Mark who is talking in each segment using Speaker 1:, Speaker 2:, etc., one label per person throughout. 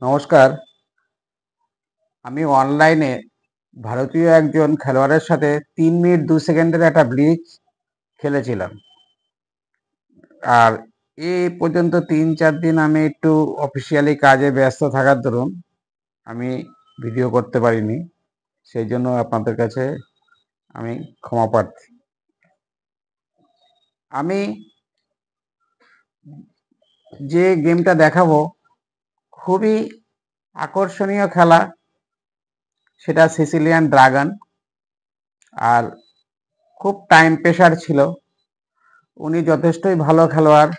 Speaker 1: নমস্কার। আমি অনলাইনে ভারতীয় একজন খেলোয়াড়ের সাথে ৩ মিনিট ২ সেকেন্ডের একটা ব্লিচ খেলেছিলাম। আর এ পর্যন্ত ৩-৪ দিন আমি একটু অফিসিয়ালি কাজে ব্যস্ত থাকার দরুন আমি ভিডিও করতে পারিনি। সেই জন্য আপনাদের কাছে আমি ক্ষমা প্রার্থী। আমি যে গেমটা দেখাবো খুবই আকর্ষণীয় খেলা, সেটা সিসিলিয়ান ড্রাগন। আর খুব টাইম প্রেশার ছিল। উনি যথেষ্টই ভালো খেলোয়াড়।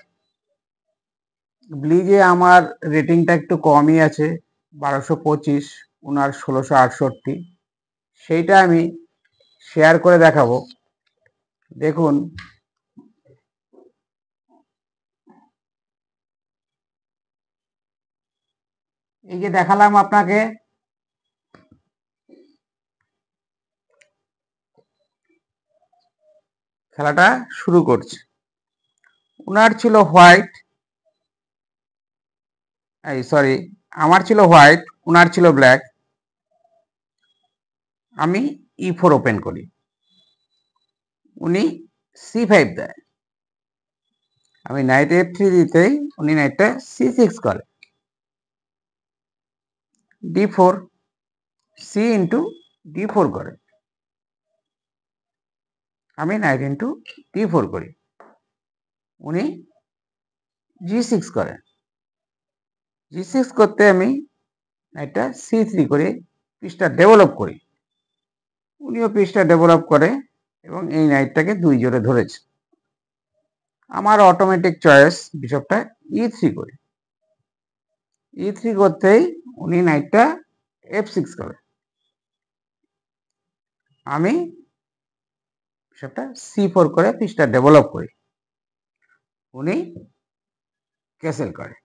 Speaker 1: ব্লিজে আমার রেটিংটা একটু কমই আছে, 1225, ওনার 1668। সেইটা আমি শেয়ার করে দেখাবো। দেখুন, এই যে দেখালাম আপনাকে, খেলাটা শুরু করছে। ওনার ছিল হোয়াইট, সরি, আমার ছিল হোয়াইট, ওনার ছিল ব্ল্যাক। আমি E4 ওপেন করি, উনি C5 দেয়। আমি নাইট F3 দিতেই উনি নাইটটা C6 করে। D4, C ইন্টু D4 করে। আমি নাইট ইন্টু D4 করি, উনি G6 করে। G6 করতে আমি নাইটটা C3 করে পিসটা ডেভেলপ করি, উনিও পিসটা ডেভেলপ করে এবং এই নাইটটাকে 2 জোরে ধরেছে। আমার অটোমেটিক চয়েস বিশপটা E3 করি। E3 করতেই উনি নাইটটা F6 করে। আমি বিশপটা C4 করে পিসটা ডেভেলপ করি, উনি ক্যাসেল করে।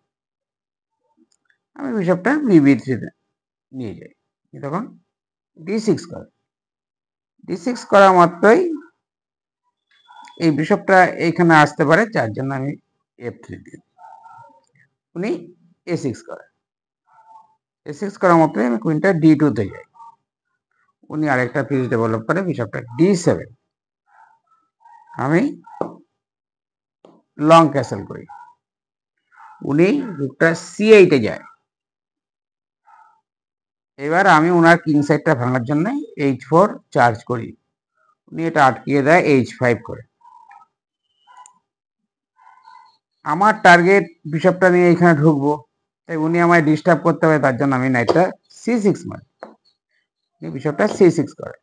Speaker 1: আমি বিশপটা B3 নিয়ে যাই, তখন D6 করে। D6 করা মাত্রই এই বিশপটা এইখানে আসতে পারে, যার জন্য আমি F3 দিই। উনি A6 করে। A6 করা মাত্রই আমি কুইনটা D2 তে যাই, উনি আরেকটা পিস ডেভেলপ করে বিশপটা D7। আমি লং ক্যাসেল করি, উনি রুকটা C8 এ যায়। এবার আমি ওনার কিং সাইডটা ভাঙার জন্য H4 চার্জ করি, উনি এটা আটকিয়ে দেয় H5 করে। আমার টার্গেট বিশপটা নিয়ে এখানে ঢুকবো, তাই উনি আমায় ডিস্টার্ব করতে হবে, তার জন্য আমি নাইটটা C6 মারি, বিশপটা C6 করে।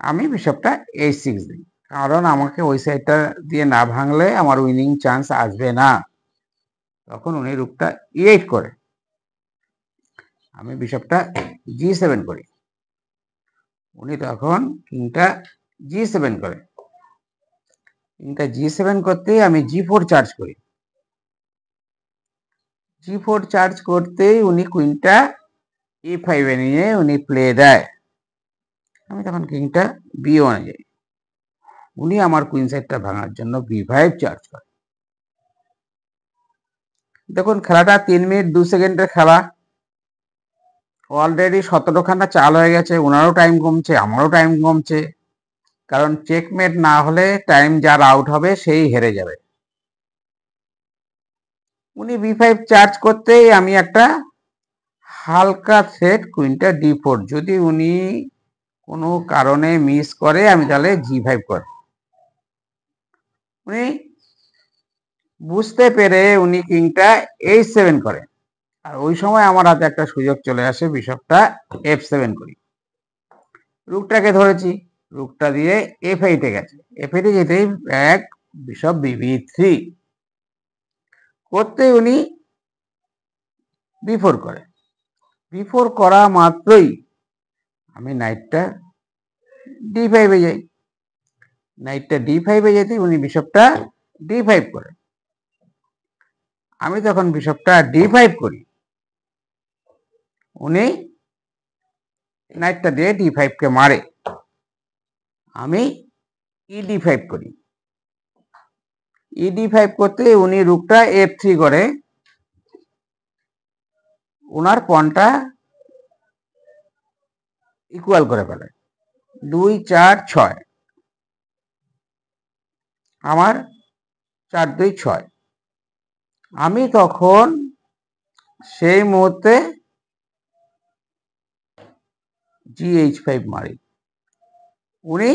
Speaker 1: আমি বিশপটা H6 দিই, কারণ আমাকে ওই সাইডটা দিয়ে না ভাঙলে আমার উইনিং চান্স আসবে না। তখন উনি রুকটা E8 করে। আমি বিশপটা G7 করি, উনি তখন কিংটা G7 করে। কিংটা G7 করতেই আমি G4 চার্জ করি। G4 চার্জ করতেই উনি কুইনটা E5 এ নিয়ে উনি প্লে দেয়। আমি তখন কিংটা B1 এ যাই, উনি আমার কুইন সাইডটা ভাঙার জন্য B5 চার্জ করে। দেখুন, খেলাটা 3 মিনিট 2 সেকেন্ডের খেলা। অলরেডি 17খানা চাল হয়ে গেছে, ওনারও টাইম কমছে, আমারও টাইম কমছে। কারণ চেকমেট না হলে টাইম যার আউট হবে সেই হেরে যাবে। উনি B5 চার্জ করতেই আমি একটা হালকা থ্রেট কুইনটা D4, যদি উনি কোনো কারণে মিস করে আমি তাহলে G5 করি। উনি বুঝতে পেরে উনি কিংটা H7 করে। আর ওই সময় আমার হাতে একটা সুযোগ চলে আসে, বিশপটা F7 করি। রুকটাকে ধরেছি, রুকটা দিয়ে F8 এ গেছে। F8 এ যেতেই ব্যাক বিশপ B3 করতে উনি B4 করে। B4 করা মাত্রই আমি নাইটটা D5 এ যাই। নাইটটা D5 এ যেতে উনি বিশপটা D5 করে। আমি তখন বিশপটা D5 করি, উনি নাইটটা দিয়ে D5 কে মারে। আমি E5 করি। E5 করতে উনি রুকটা F3 করে। ওনার পণটা ইকুয়াল করে ফেলে 2 4 6, আমার 4 2 6। আমি তখন সেই মুহূর্তে GH5 মারি। উনি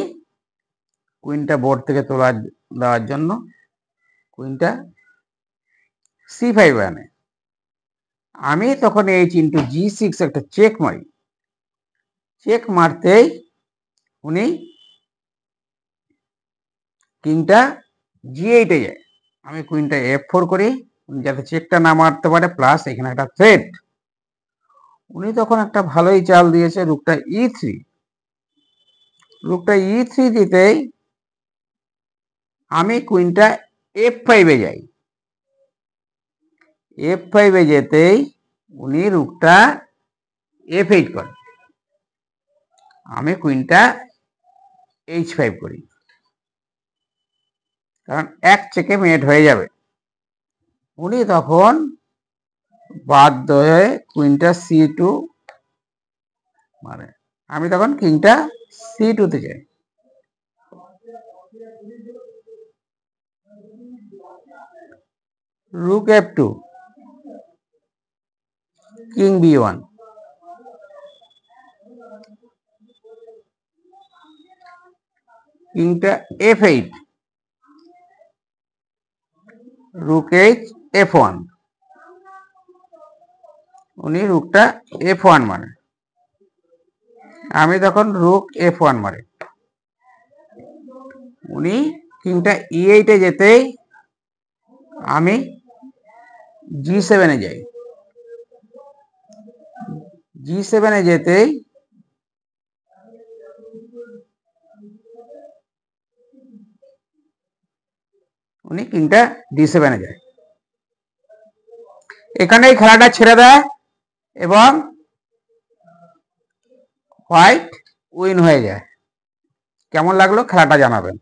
Speaker 1: কুইনটা বোর্ড থেকে তোলা দেওয়ার জন্য কুইনটা C5 আনে। আমি তখন H ইন্টু G6 একটা চেক মারি। চেক মারতেই উনি কিংটা G8 এ যায়। আমি কুইনটা F4 করি যাতে চেকটা না মারতে পারে, প্লাস এখানে একটা থ্রেট। উনি তখন একটা ভালোই চাল দিয়েছে, রুকটা E3। রুকটা E3 দিতেই আমি কুইনটা F5 এ যাই। F5 এ যেতেই উনি রুকটা F8 করে। আমি কুইনটা H5 করি, কারণ এক চেকে মেট হয়ে যাবে। উনি তখন বাধ্য হয়ে কুইনটা C2 মানে আমি তখন কিংটা C2 তে যাই। রুক F2, king B1, কিংটা F8, রুক H F1। উনি রুকটা F1 মানে, আমি তখন রুক F1 মারি। উনি কিংটা E8 এ যেতেই আমি G7 এ যাই। G7 এ যেতেই উনি কিংটা D7 এ যায়। এখানেই খেলাটা ছেড়ে দেয় এবং হোয়াইট উইন হয়ে যায়। কেমন লাগলো খেলাটা জানাবেন।